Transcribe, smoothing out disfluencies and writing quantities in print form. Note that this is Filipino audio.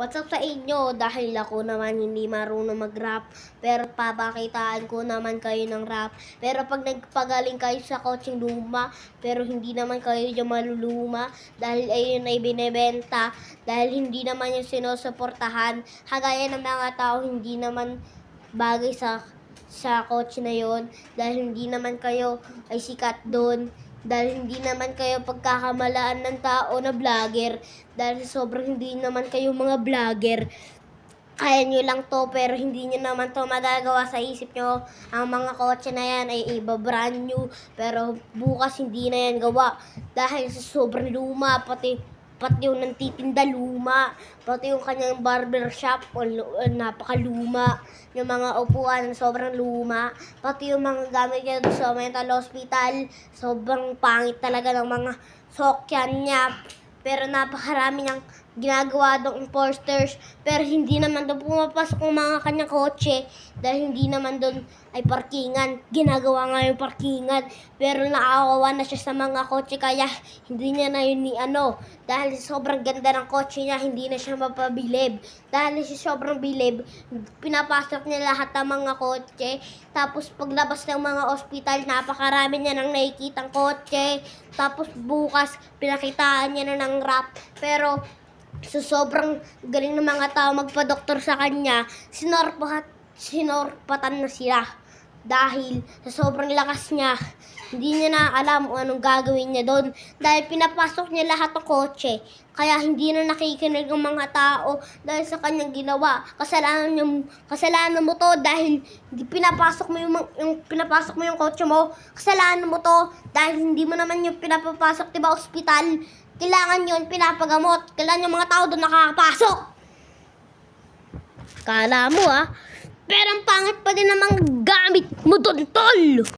What's up sa inyo? Dahil ako naman hindi marunong mag-rap, pero papakitaan ko naman kayo ng rap. Pero pag nagpagaling kayo sa kotseng luma, pero hindi naman kayo yung maluluma, dahil ayun ay binebenta, dahil hindi naman yung sinusuportahan. Kagaya ng mga tao, hindi naman bagay sa kotse na yon, dahil hindi naman kayo ay sikat doon. Dahil hindi naman kayo pagkakamalaan ng tao na vlogger. Dahil sobrang hindi naman kayo mga vlogger. Kaya nyo lang to, pero hindi nyo naman to magagawa sa isip nyo. Ang mga kotse na yan ay iba-brand new, pero bukas hindi na yan gawa. Dahil sa sobrang luma, pati yung nagtitinda luma, pati yung kanyang barbershop napakaluma, yung mga upuan sobrang luma, pati yung mga gamit niya sa mental hospital, sobrang pangit talaga ng mga sokyan niya. Pero napakarami niyang ginagawa doon posters, pero hindi naman doon pumapasok ang mga kanyang kotse dahil hindi naman doon ay parkingan. Ginagawa nga yung parkingan, pero naawawa na siya sa mga kotse kaya hindi niya na yun dahil sobrang ganda ng kotse niya, hindi na siya mapabilib. Dahil siya sobrang bilib, pinapasok niya lahat ng mga kotse, tapos paglabas ng mga ospital, napakarami niya nang nakikitang kotse. Tapos bukas, pinakitaan niya na ng rap. Pero sa sobrang galing ng mga tao magpa-doktor sa kanya, sinorpatan na sila. Dahil sa sobrang lakas niya, hindi niya na alam kung anong gagawin niya doon. Dahil pinapasok niya lahat ng kotse. Kaya hindi na nakikinig ang mga tao dahil sa kanyang ginawa. Kasalanan mo to dahil pinapasok mo yung kotse mo. Kasalanan mo to dahil hindi mo naman yung pinapapasok, diba, ospital. Kailangan yun pinapagamot. Kailangan yung mga tao doon nakakapasok. Kala mo pero ang pangit pa din namang gamit mo doon, tol!